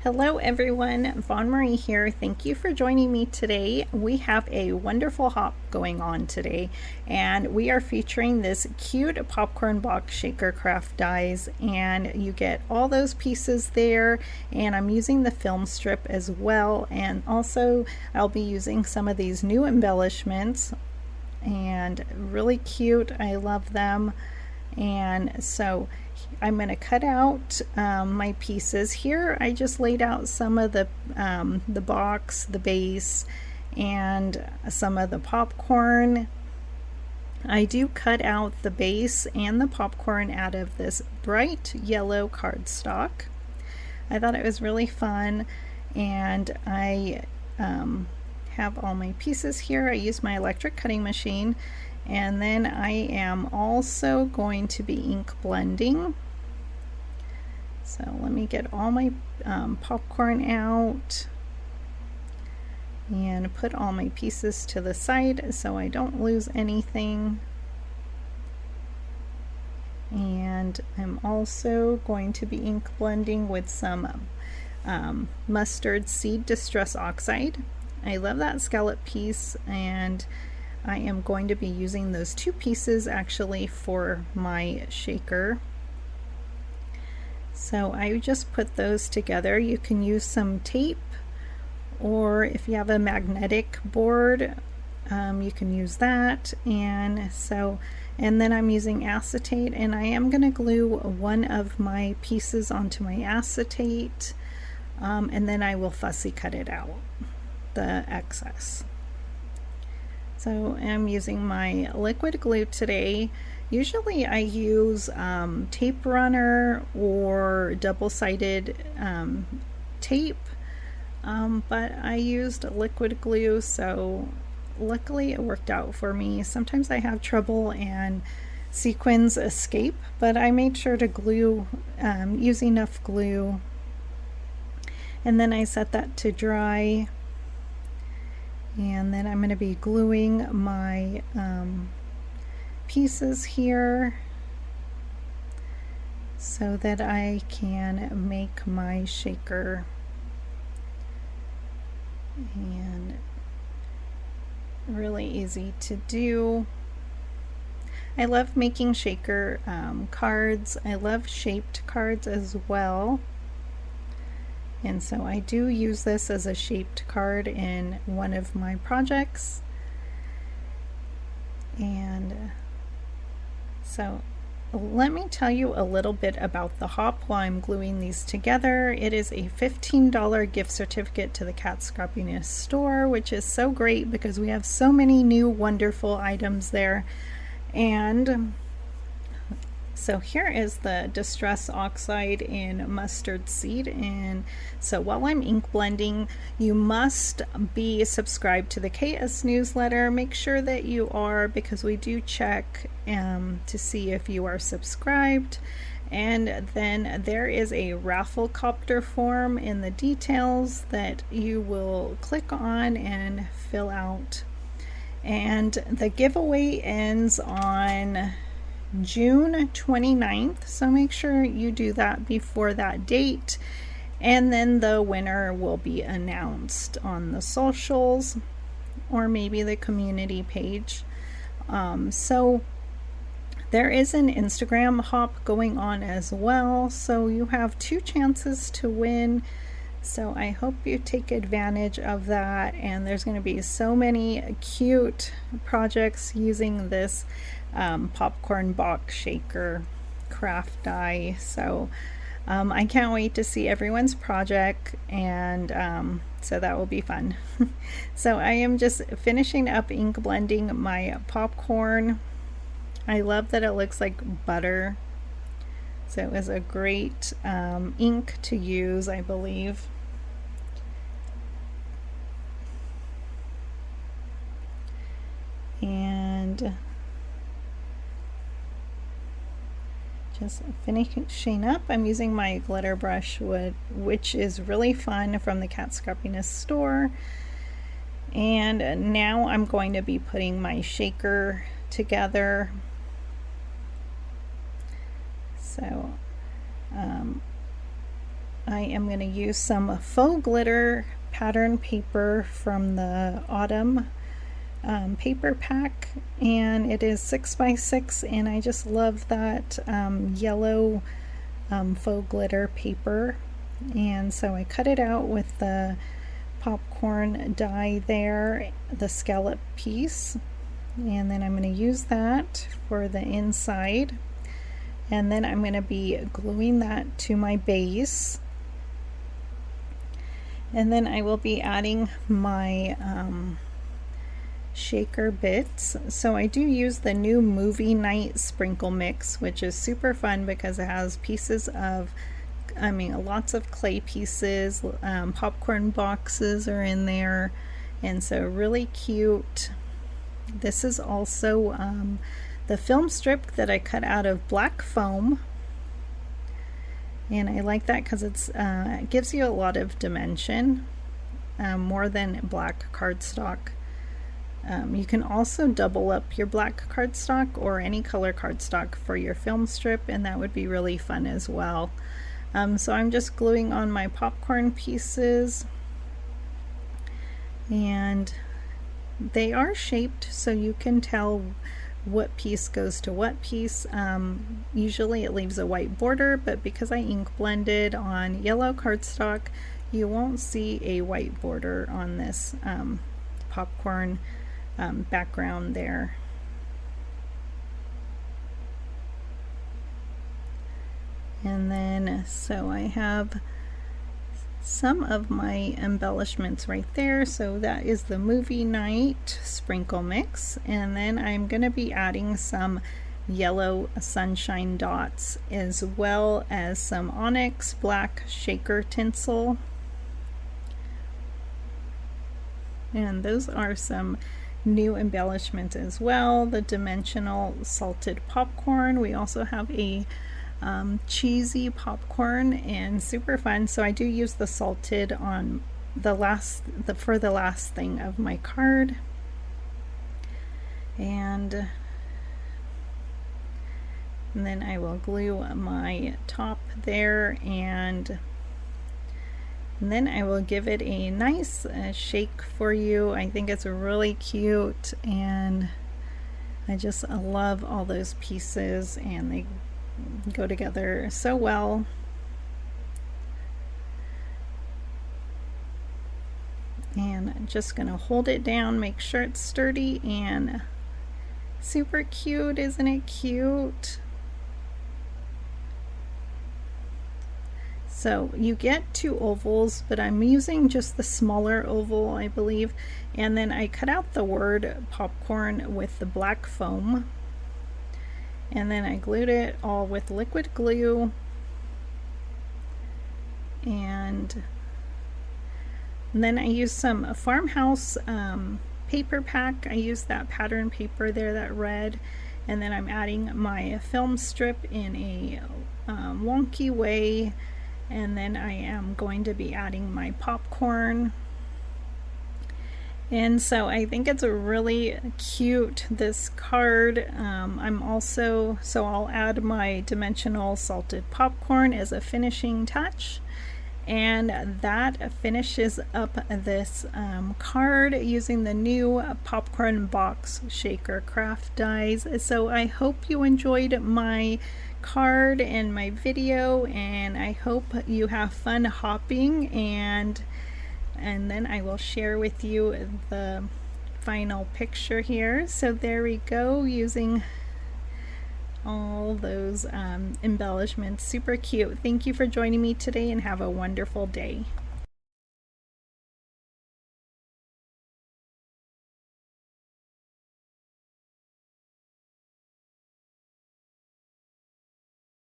Hello everyone, Vaughn Marie here. Thank you for joining me today. We have a wonderful hop going on today, and we are featuring this cute popcorn box shaker craft dies, and you get all those pieces there, and I'm using the film strip as well, and also I'll be using some of these new embellishments, and really cute. I love them. And so I'm going to cut out my pieces here. I just laid out some of the box, the base, and some of the popcorn. I do cut out the base and the popcorn out of this bright yellow cardstock. I thought it was really fun, and I have all my pieces here. I use my electric cutting machine. And then I am also going to be ink blending. So let me get all my popcorn out and put all my pieces to the side so I don't lose anything. And I'm also going to be ink blending with some mustard seed distress oxide. I love that scallop piece, and I am going to be using those two pieces actually for my shaker. So I just put those together. You can use some tape, or if you have a magnetic board, you can use that. And then I'm using acetate, and I am going to glue one of my pieces onto my acetate, and then I will fussy cut it out, the excess. So I'm using my liquid glue today. Usually I use tape runner or double-sided tape, but I used liquid glue, so luckily it worked out for me. Sometimes I have trouble and sequins escape, but I made sure to glue, use enough glue, and then I set that to dry. And then I'm going to be gluing my pieces here so that I can make my shaker. And really easy to do. I love making shaker cards. I love shaped cards as well. And so I do use this as a shaped card in one of my projects. And so let me tell you a little bit about the hop while I'm gluing these together. It is a $15 gift certificate to the Kat Scrappiness store, which is so great because we have so many new wonderful items there. And so here is the Distress Oxide in Mustard Seed, and so while I'm ink blending, you must be subscribed to the KS newsletter. Make sure that you are, because we do check to see if you are subscribed. And then there is a raffle copter form in the details that you will click on and fill out. And the giveaway ends on June 29th, so make sure you do that before that date, and then the winner will be announced on the socials or maybe the community page. So there is an Instagram hop going on as well, so you have 2 chances to win. So I hope you take advantage of that, and there's going to be so many cute projects using this popcorn box shaker craft die. So I can't wait to see everyone's project, and so that will be fun. So I am just finishing up ink blending my popcorn. I love that it looks like butter. So it was a great ink to use, I believe. And just finishing up, I'm using my glitter brush, which is really fun, from the Kat Scrappiness store. And now I'm going to be putting my shaker together. So I am going to use some faux glitter pattern paper from the autumn paper pack, and it is 6x6, and I just love that yellow faux glitter paper. And so I cut it out with the popcorn die there, the scallop piece, and then I'm going to use that for the inside, and then I'm going to be gluing that to my base, and then I will be adding my shaker bits. So I do use the new movie night sprinkle mix, which is super fun because it has pieces of, lots of clay pieces, popcorn boxes are in there, and so really cute. This is also the film strip that I cut out of black foam, and I like that because it gives you a lot of dimension, more than black cardstock. You can also double up your black cardstock or any color cardstock for your film strip, and that would be really fun as well. So I'm just gluing on my popcorn pieces, and they are shaped so you can tell what piece goes to what piece. Usually it leaves a white border, but because I ink blended on yellow cardstock, you won't see a white border on this popcorn background there. And then, so I have some of my embellishments right there. So that is the movie night sprinkle mix. And then I'm going to be adding some yellow sunshine dots, as well as some onyx black shaker tinsel. And those are some new embellishments as well. The dimensional salted popcorn. We also have a cheesy popcorn, and super fun. So I do use the salted on the last thing of my card, and then I will glue my top there, and then I will give it a nice shake for you. I think it's really cute, and I just love all those pieces, and they go together so well. And I'm just gonna hold it down, make sure it's sturdy, and super cute. Isn't it cute? So you get 2 ovals, but I'm using just the smaller oval, I believe. And then I cut out the word popcorn with the black foam, and then I glued it all with liquid glue, and then I used some farmhouse paper pack. I used that pattern paper there, that red, and then I'm adding my film strip in a wonky way, and then I am going to be adding my popcorn. And so I think it's a really cute, this card. I'll add my dimensional salted popcorn as a finishing touch, and that finishes up this card using the new popcorn box shaker craft dies. So I hope you enjoyed my card and my video, and I hope you have fun hopping, and then I will share with you the final picture here. So there we go, using all those embellishments. Super cute. Thank you for joining me today, and have a wonderful day.